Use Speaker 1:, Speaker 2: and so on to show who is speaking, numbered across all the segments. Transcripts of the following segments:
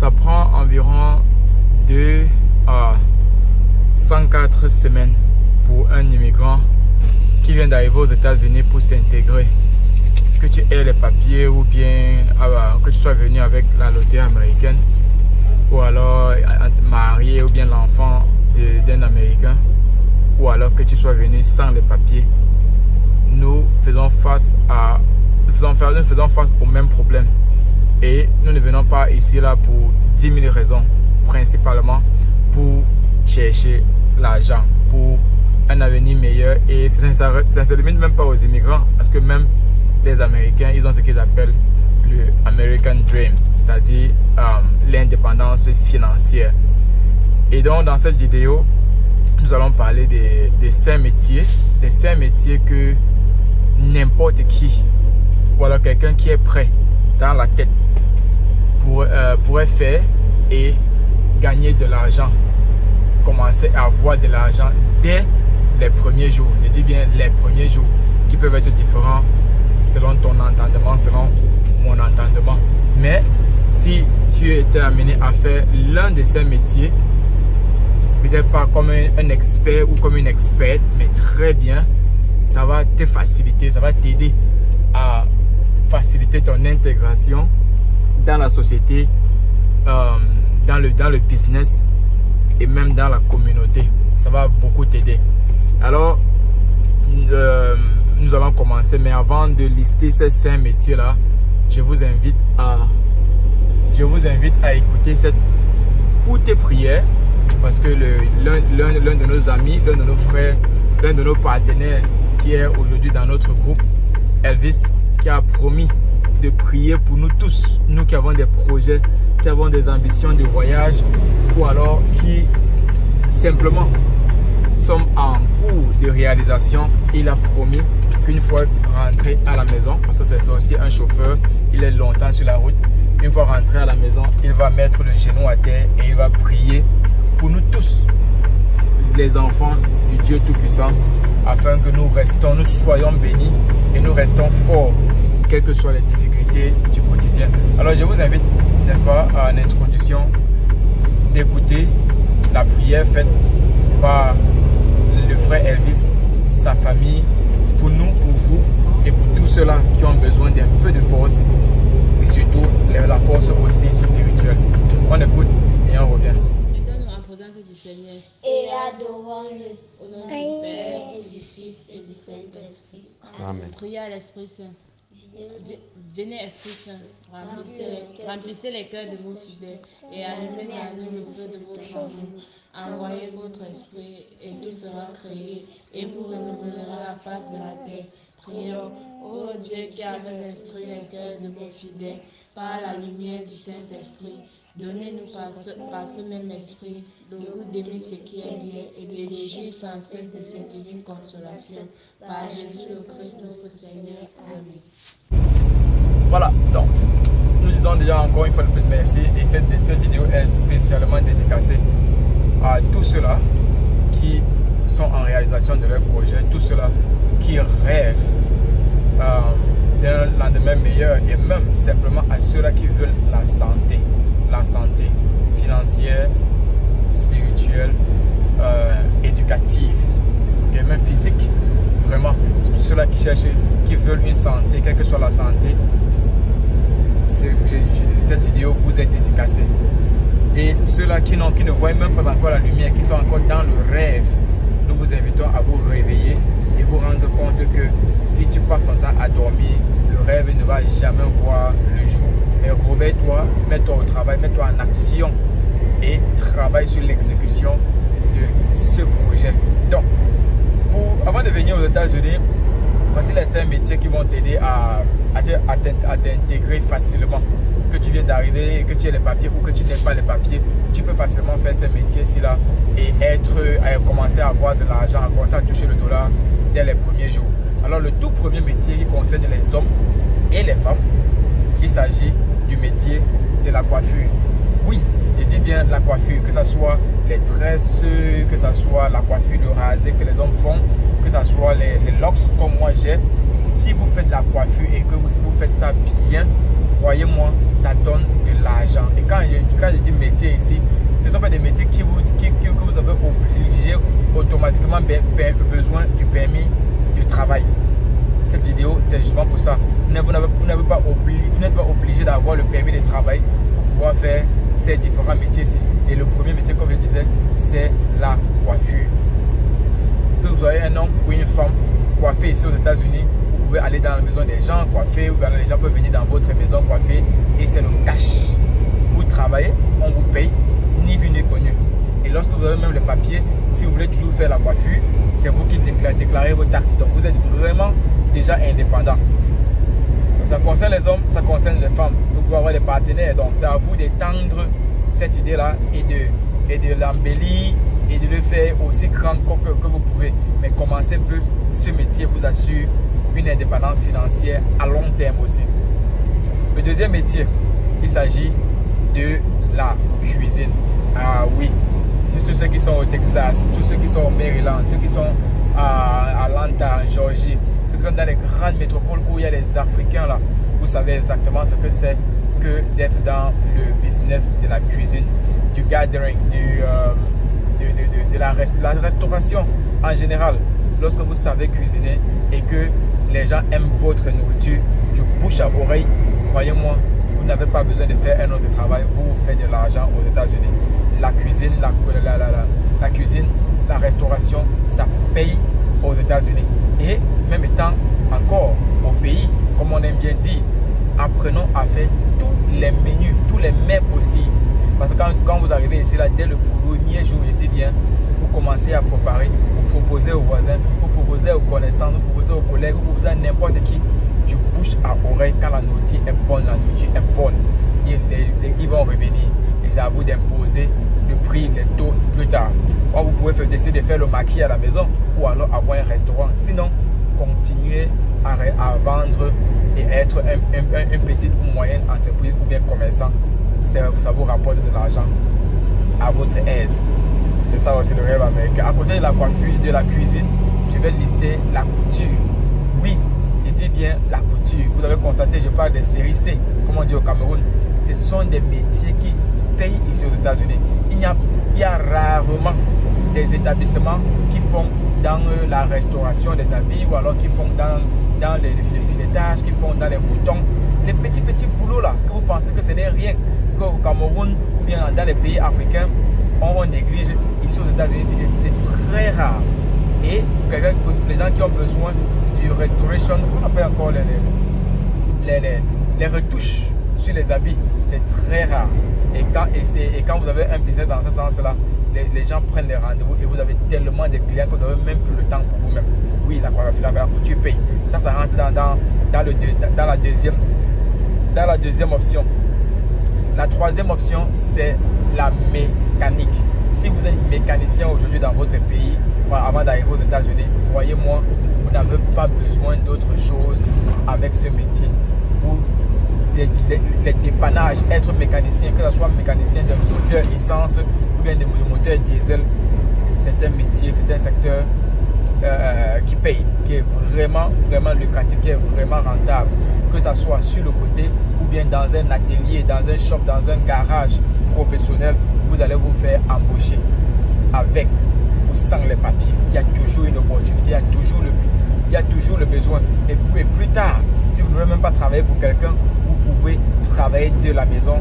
Speaker 1: Ça prend environ 2 à 104 semaines pour un immigrant qui vient d'arriver aux États-Unis pour s'intégrer. Que tu aies les papiers ou bien que tu sois venu avec la loterie américaine ou alors marié ou bien l'enfant d'un Américain ou alors que tu sois venu sans les papiers, nous faisons face au même problème. Et nous ne venons pas ici là pour 10 000 raisons, principalement pour chercher l'argent, pour un avenir meilleur. Et ça ne se limite même pas aux immigrants, parce que même les Américains, ils ont ce qu'ils appellent le American Dream, c'est-à-dire l'indépendance financière. Et donc dans cette vidéo, nous allons parler des 5 métiers, que n'importe qui, ou alors quelqu'un qui est prêt dans la tête pourrait faire et gagner de l'argent, commencer à avoir de l'argent dès les premiers jours. Je dis bien les premiers jours, qui peuvent être différents selon ton entendement, selon mon entendement. Mais si tu étais amené à faire l'un de ces métiers, peut-être pas comme un expert ou comme une experte, mais très bien, ça va te faciliter, ça va t'aider à faciliter ton intégration dans la société, dans le business et même dans la communauté. Ça va beaucoup t'aider. Alors, nous allons commencer, mais avant de lister ces 5 métiers là, je vous invite à écouter cette courte prière, parce que l'un de nos amis, l'un de nos frères, l'un de nos partenaires qui est aujourd'hui dans notre groupe, Elvis, qui a promis de prier pour nous tous, nous qui avons des projets, qui avons des ambitions de voyage, ou alors qui simplement sommes en cours de réalisation. Il a promis qu'une fois rentré à la maison, parce que c'est aussi un chauffeur, il est longtemps sur la route, une fois rentré à la maison, il va mettre le genou à terre et il va prier pour nous tous, les enfants du Dieu Tout-Puissant, afin que nous soyons bénis et nous restons forts, quelles que soient les difficultés du quotidien. Alors je vous invite, n'est-ce pas, en introduction, d'écouter la prière faite par le frère Elvis, sa famille, pour nous, pour vous et pour tous ceux-là qui ont besoin d'un peu de force et surtout la force aussi spirituelle. On écoute et on revient.
Speaker 2: Mettons-nous en présence du Seigneur
Speaker 3: et adorons-le.
Speaker 2: Au nom du Père et du Fils et du Saint-Esprit.
Speaker 4: Amen.
Speaker 2: Priez à l'Esprit Saint. Venez, Esprit Saint, remplissez les cœurs de vos fidèles et allumez en nous le feu de votre amour. Envoyez votre esprit et tout sera créé et vous renouvellerez la face de la terre. Prions, ô Dieu qui avez instruit les cœurs de vos fidèles par la lumière du Saint-Esprit. Donnez-nous par ce même esprit le goût d'aimer ce qui est bien et de jouir sans cesse de cette divine consolation. Par Jésus le Christ notre Seigneur. Amen.
Speaker 1: Voilà, donc nous disons déjà encore une fois de plus merci, et cette vidéo est spécialement dédicacée à tous ceux-là qui sont en réalisation de leur projet, tous ceux-là qui rêvent d'un lendemain meilleur, et même simplement à ceux-là qui veulent la santé financière, spirituelle, éducative, et même physique. Vraiment, tous ceux-là qui cherchent, qui veulent une santé, quelle que soit la santé, cette vidéo vous est dédicacée. Et ceux-là qui ne voient même pas encore la lumière, qui sont encore dans le rêve, nous vous invitons à vous réveiller et vous rendre compte que si tu passes ton temps à dormir, le rêve ne va jamais voir le jour. Mais réveille-toi, mets-toi au travail, mets-toi en action et travaille sur l'exécution de ce projet. Donc, avant de venir aux États-Unis, voici les 5 métiers qui vont t'aider à t'intégrer facilement. Que tu viens d'arriver, que tu aies les papiers ou que tu n'aies pas les papiers, tu peux facilement faire ces métiers-ci là et commencer à avoir de l'argent, à commencer à toucher le dollar dès les premiers jours. Alors le tout premier métier qui concerne les hommes et les femmes, il s'agit du métier de la coiffure. Oui, je dis bien la coiffure, que ce soit les tresses, que ce soit la coiffure de rasé que les hommes font, que ce soit les locks comme moi j'ai, si vous faites la coiffure et que vous faites ça bien, croyez-moi, ça donne de l'argent. Et quand je dis métier ici, ce ne sont pas des métiers que vous avez obligé automatiquement besoin du permis de travail. Cette vidéo, c'est justement pour ça. Vous n'êtes pas obligé d'avoir le permis de travail pour pouvoir faire ces différents métiers-ci. Et le premier métier, comme je disais, c'est la coiffure. Que vous soyez un homme ou une femme coiffé ici aux États-Unis, vous pouvez aller dans la maison des gens coiffer, ou bien les gens peuvent venir dans votre maison coiffer et c'est le cash. Vous travaillez, on vous paye, ni vu ni connu. Et lorsque vous avez même le papier, si vous voulez toujours faire la coiffure, c'est vous qui déclarez vos taxes. Donc vous êtes vraiment déjà indépendant. Donc, ça concerne les hommes, ça concerne les femmes. Vous pouvez avoir des partenaires. Donc c'est à vous d'étendre cette idée-là et de l'embellir et de le faire aussi grand que vous pouvez. Mais commencez peu, ce métier vous assure une indépendance financière à long terme aussi. Le deuxième métier, il s'agit de la cuisine. Ah oui, tous ceux qui sont au Texas, tous ceux qui sont au Maryland, tous ceux qui sont à Atlanta, en Georgie, ceux qui sont dans les grandes métropoles où il y a les Africains là, vous savez exactement ce que c'est que d'être dans le business de la cuisine, du gathering, de la restauration en général. Lorsque vous savez cuisiner et que les gens aiment votre nourriture du bouche à oreille, croyez-moi, vous n'avez pas besoin de faire un autre travail, vous faites de l'argent aux États-Unis. La cuisine, la cuisine, la restauration, ça paye aux États-Unis. Et même étant encore au pays, comme on aime bien dire, apprenons à faire tous les menus, tous les mets possibles. Parce que quand vous arrivez ici, là, dès le premier jour, je dis bien, vous commencez à préparer, vous proposez aux voisins, vous proposez aux connaissances, vous proposez aux collègues, vous proposez à n'importe qui, du bouche à oreille. Quand la nourriture est bonne, ils vont revenir. Et c'est à vous d'imposer le prix, les taux plus tard. Or, vous pouvez décider de faire le maquis à la maison ou alors avoir un restaurant. Sinon, continuez à vendre et être une petite ou moyenne entreprise ou bien commerçant. Ça vous rapporte de l'argent à votre aise. C'est ça aussi le rêve américain. À côté de la coiffure, de la cuisine, je vais lister la couture. Oui, je dis bien la couture. Vous avez constaté, je parle des séries C, comme on dit au Cameroun. Ce sont des métiers qui payent ici aux États-Unis. Il y a rarement des établissements qui font dans la restauration des habits ou alors qui font dans les filetage, qui font dans les boutons. Les petits boulots là, que vous pensez que ce n'est rien, qu'au Cameroun ou bien dans les pays africains, on néglige. Ici aux États-Unis, c'est très rare. Et les gens qui ont besoin du restoration, on appelle encore les retouches sur les habits, c'est très rare. Et quand vous avez un business dans ce sens-là, les gens prennent les rendez-vous et vous avez tellement de clients que vous n'avez même plus le temps pour vous-même. Oui, la couture paye. Ça rentre dans la deuxième option. La troisième option, c'est la mécanique. Si vous êtes mécanicien aujourd'hui dans votre pays, avant d'arriver aux États-Unis, croyez-moi, vous n'avez pas besoin d'autre chose avec ce métier. Pour les dépannages, être mécanicien, que ce soit mécanicien de moteur essence ou bien de moteur diesel, c'est un métier, c'est un secteur qui paye, qui est vraiment lucratif, qui est vraiment rentable. Que ce soit sur le côté ou bien dans un atelier, dans un shop, dans un garage professionnel, vous allez vous faire embaucher avec ou sans les papiers. Il y a toujours une opportunité, il y a toujours le besoin. Et plus tard, si vous ne voulez même pas travailler pour quelqu'un, vous pouvez travailler de la maison.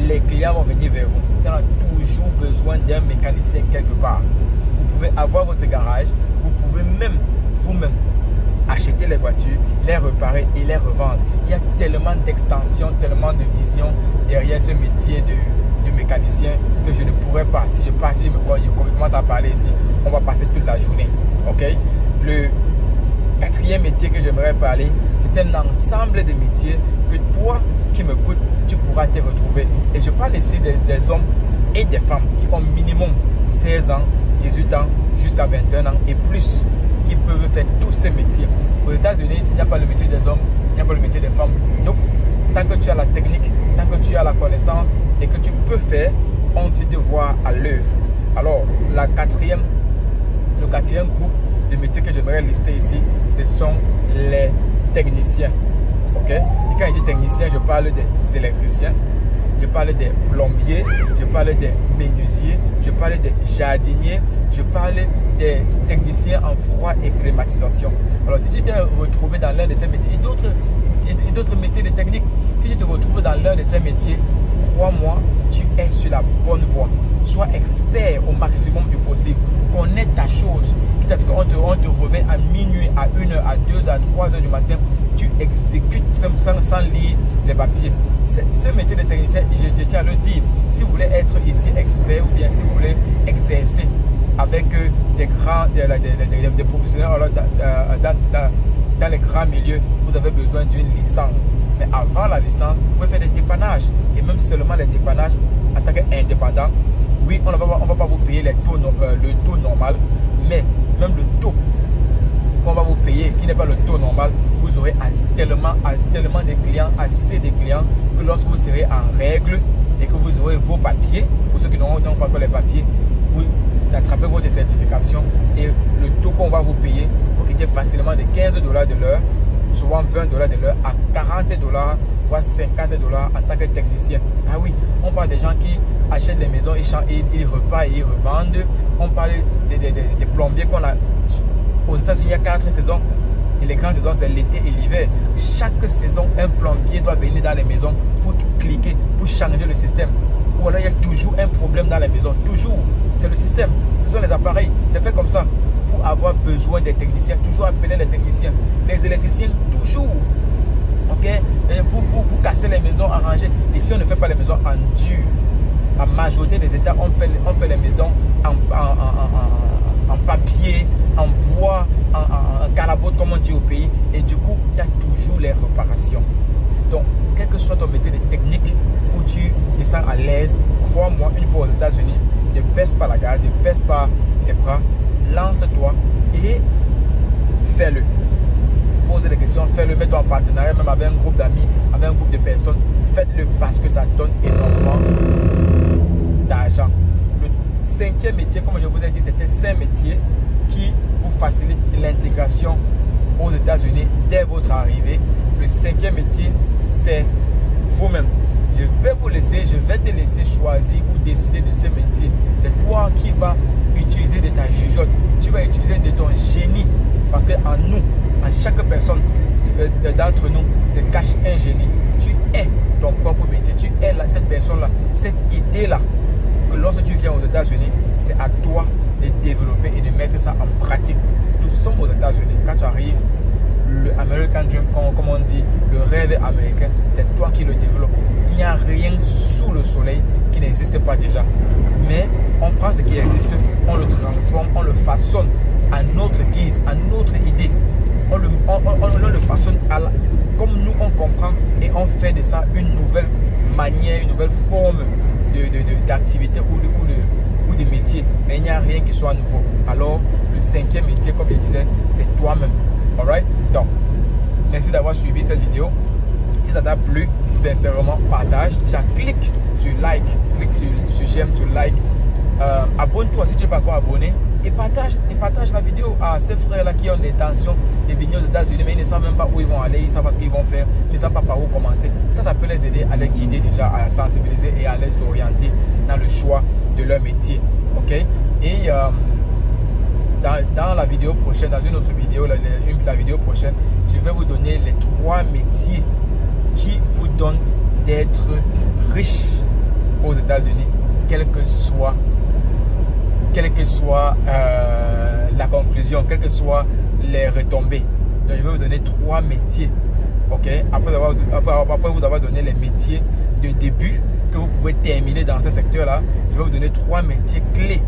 Speaker 1: Les clients vont venir vers vous. Il y a toujours besoin d'un mécanicien quelque part. Vous pouvez avoir votre garage, vous pouvez même vous-même acheter les voitures, les réparer et les revendre. Il y a tellement d'extensions, tellement de vision derrière ce métier de mécanicien que je ne pourrais pas. Si je commence à parler ici, on va passer toute la journée. Ok? Le quatrième métier que j'aimerais parler, c'est un ensemble de métiers que toi qui m'écoutes, tu pourras te retrouver. Et je parle ici des hommes et des femmes qui ont minimum 16 ans, 18 ans, jusqu'à 21 ans et plus, qui peuvent faire tous ces métiers. Aux États-Unis, s'il n'y a pas le métier des hommes, il n'y a pas le métier des femmes. Donc, tant que tu as la technique, tant que tu as la connaissance et que tu peux faire, on veut te voir à l'œuvre. Alors, le quatrième groupe de métiers que j'aimerais lister ici, ce sont les techniciens. Ok? Et quand je dis technicien, je parle des électriciens, je parle des plombiers, je parle des menuisiers, je parle des jardiniers, je parle des techniciens en froid et climatisation. Alors, si tu t'es retrouvé dans l'un de ces métiers et d'autres métiers de technique, si tu te retrouves dans l'un de ces métiers, crois-moi, tu es sur la bonne voie. Sois expert au maximum du possible. Connais ta chose. Quitte à ce qu'on te revient à minuit, à 1h, à 2h, à 3h du matin, tu exécutes sans lire les papiers. Ce métier de technicien, je tiens à le dire, si vous voulez être ici expert ou bien si vous voulez exercer avec des professionnels dans les grands milieux, vous avez besoin d'une licence. Mais avant la licence, vous pouvez faire des dépannages. Et même seulement les dépannages en tant qu'indépendant. Oui, on ne va pas vous payer le taux normal, mais même le taux qu'on va vous payer, qui n'est pas le taux normal, vous aurez tellement de clients, assez de clients, que lorsque vous serez en règle et que vous aurez vos papiers, pour ceux qui n'ont pas encore les papiers, vous attrapez votre certification et le taux qu'on va vous payer, vous quittez facilement de 15 $ de l'heure, souvent 20 $ de l'heure, à 40 $, voire 50 $ en tant que technicien. Ah oui, on parle des gens qui achètent des maisons, ils repartent et ils revendent. On parle des plombiers qu'on a aux États-Unis. Il y a 4 saisons. Et les grandes saisons, c'est l'été et l'hiver. Chaque saison, un plombier doit venir dans les maisons pour cliquer, pour changer le système. Ou alors il y a toujours un problème dans la maison. Toujours. C'est le système. Ce sont les appareils. C'est fait comme ça. Pour avoir besoin des techniciens, toujours appeler les techniciens. Les électriciens, toujours. Ok? Pour casser les maisons, arranger. Ici, on ne fait pas les maisons en dur. La majorité des États, on fait les maisons en papier, en bois, en calabote, comme on dit au pays. Et du coup, il y a toujours les réparations. Donc, quel que soit ton métier de technique où tu te sens à l'aise, crois-moi, une fois aux États-Unis, ne baisse pas la garde, ne baisse pas les bras, lance-toi et fais-le. Pose des questions, fais-le, mets-toi en partenariat, même avec un groupe d'amis, avec un groupe de personnes. Faites-le parce que ça donne énormément d'argent. Le 5e métier, comme je vous ai dit, c'était 5 métiers qui vous facilitent l'intégration aux États-Unis dès votre arrivée. Le 5e métier, c'est vous-même. Je vais te laisser choisir ou décider de ce métier. C'est toi qui vas utiliser de ta jugeote. Tu vas utiliser de ton génie. Parce qu'en nous, en chaque personne d'entre nous, se cache un génie. Tu es ton propre métier. Tu es là, cette personne-là, cette idée-là. Que lorsque tu viens aux États-Unis, c'est à toi de développer et de mettre ça en pratique. Nous sommes aux États-Unis. Quand tu arrives, le American Dream, comme on dit, le rêve américain, c'est toi qui le développes. Il n'y a rien sous le soleil qui n'existe pas déjà. Mais on prend ce qui existe, on le transforme, on le façonne à notre guise, à notre idée. On le façonne comme nous on comprend et on fait de ça une nouvelle manière, une nouvelle forme d'activité ou de métier. Mais il n'y a rien qui soit nouveau. Alors, le 5e métier, comme je disais, c'est toi-même. Alright? Donc, merci d'avoir suivi cette vidéo. Si ça t'a plu, sincèrement, partage. Déjà, clique sur like, clique sur j'aime, sur like. Abonne-toi si tu n'es pas encore abonné. Et partage la vidéo à ces frères-là qui ont l'intention de venir aux États-Unis, mais ils ne savent même pas où ils vont aller, ils ne savent pas ce qu'ils vont faire, ils ne savent pas par où commencer. Ça peut les aider à les guider déjà, à sensibiliser et à les orienter dans le choix de leur métier. Ok? Et dans la vidéo prochaine, dans une autre vidéo, la vidéo prochaine, je vais vous donner les 3 métiers qui vous donnent d'être riche aux États-Unis, quelle que soit la conclusion, quelles que soient les retombées. Donc, je vais vous donner 3 métiers. Ok? Après vous avoir donné les métiers de début que vous pouvez terminer dans ce secteur-là, je vais vous donner 3 métiers clés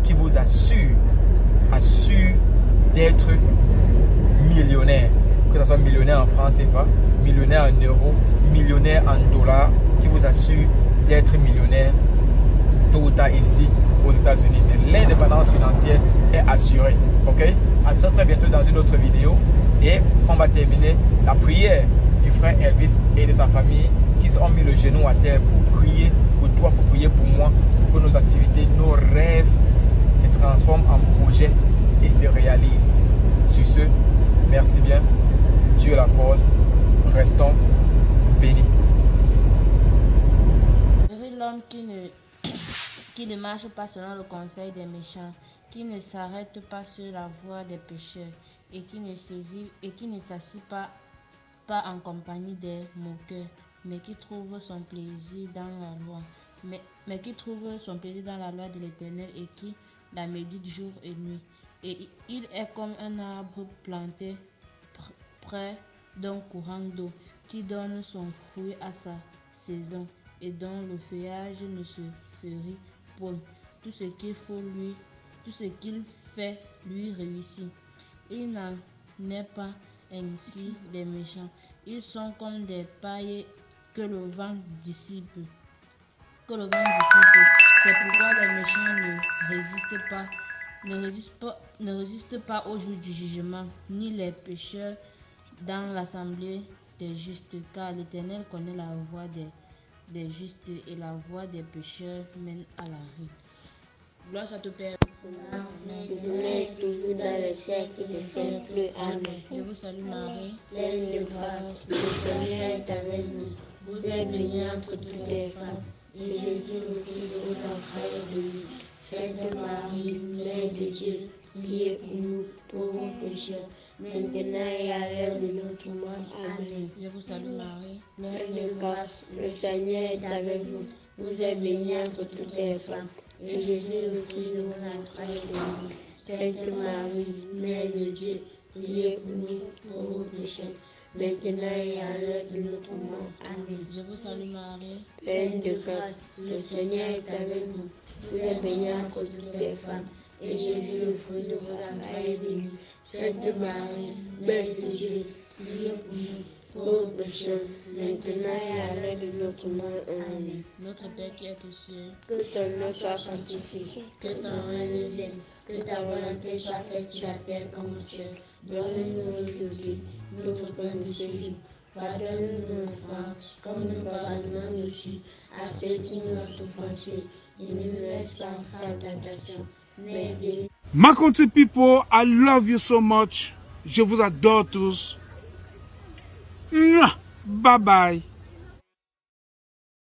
Speaker 1: qui vous assurent d'être millionnaire. Que ce soit millionnaire en francs CFA, millionnaire en euros, millionnaire en dollars, qui vous assure d'être millionnaire tôt ou tard ici aux États-Unis. L'indépendance financière est assurée. Ok? À très bientôt dans une autre vidéo. Et on va terminer la prière du frère Elvis et de sa famille qui ont mis le genou à terre pour prier pour toi, pour prier pour moi, pour que nos activités, nos rêves se transforment en projets et se réalisent. Sur ce, merci bien. Dieu la force. Restons bénis.
Speaker 2: Heureux l'homme qui ne marche pas selon le conseil des méchants, qui ne s'arrête pas sur la voie des pécheurs et qui ne s'assit pas en compagnie des moqueurs, mais qui trouve son plaisir dans la loi. Mais qui trouve son plaisir dans la loi de l'Éternel et qui la médite jour et nuit. Et il est comme un arbre planté près d'un courant d'eau, qui donne son fruit à sa saison et dont le feuillage ne se flérit point. Tout ce qu'il fait lui réussit. Il n'en est pas ainsi des méchants. Ils sont comme des pailles que le vent dissipe. C'est pourquoi les méchants ne résistent pas au jour du jugement, ni les pécheurs dans l'assemblée des justes, car l'Éternel connaît la voie des justes et la voie des pécheurs mène à la vie. Gloire à ton Père.
Speaker 3: Amen. Toujours dans le siècle des siècles. Amen.
Speaker 2: Je vous salue Marie,
Speaker 3: Pleine de grâce, le Seigneur est avec vous. Vous êtes bénie entre toutes les femmes, et Jésus, le fruit de vos entrailles, est béni. Sainte Marie, Mère de Dieu, priez pour nous, pauvres pécheurs, maintenant et à l'heure de notre mort. Amen.
Speaker 2: je vous salue Marie,
Speaker 3: Pleine de grâce, le Seigneur est avec vous. Vous êtes bénie entre toutes les femmes, et Jésus, le fruit de vos entrailles, est béni. Sainte Marie, Mère de Dieu, priez pour nous, pauvres pécheurs, maintenant et à l'heure de notre mort. Amen.
Speaker 2: je vous salue Marie,
Speaker 3: Pleine de grâce, le Seigneur est avec vous. Vous êtes bénie entre toutes les femmes, et Jésus, le fruit de vos entrailles, est béni. Sainte Marie, Mère de Dieu, priez pour nous, pauvres pécheurs, maintenant et à l'heure de notre mort. Amen.
Speaker 2: notre Père qui est aux cieux,
Speaker 3: Que ton nom soit sanctifié, que ton règne vienne, que ta volonté soit faite sur la terre comme au ciel. Donne-nous aujourd'hui notre pain de ce jour. Pardonne-nous nos offenses, comme nous pardonnons aussi à ceux qui nous ont offensés. Et ne nous laisse pas entrer en tentation, mais délivre-nous.
Speaker 4: My country people, I love you so much. Je vous adore tous. Bye bye.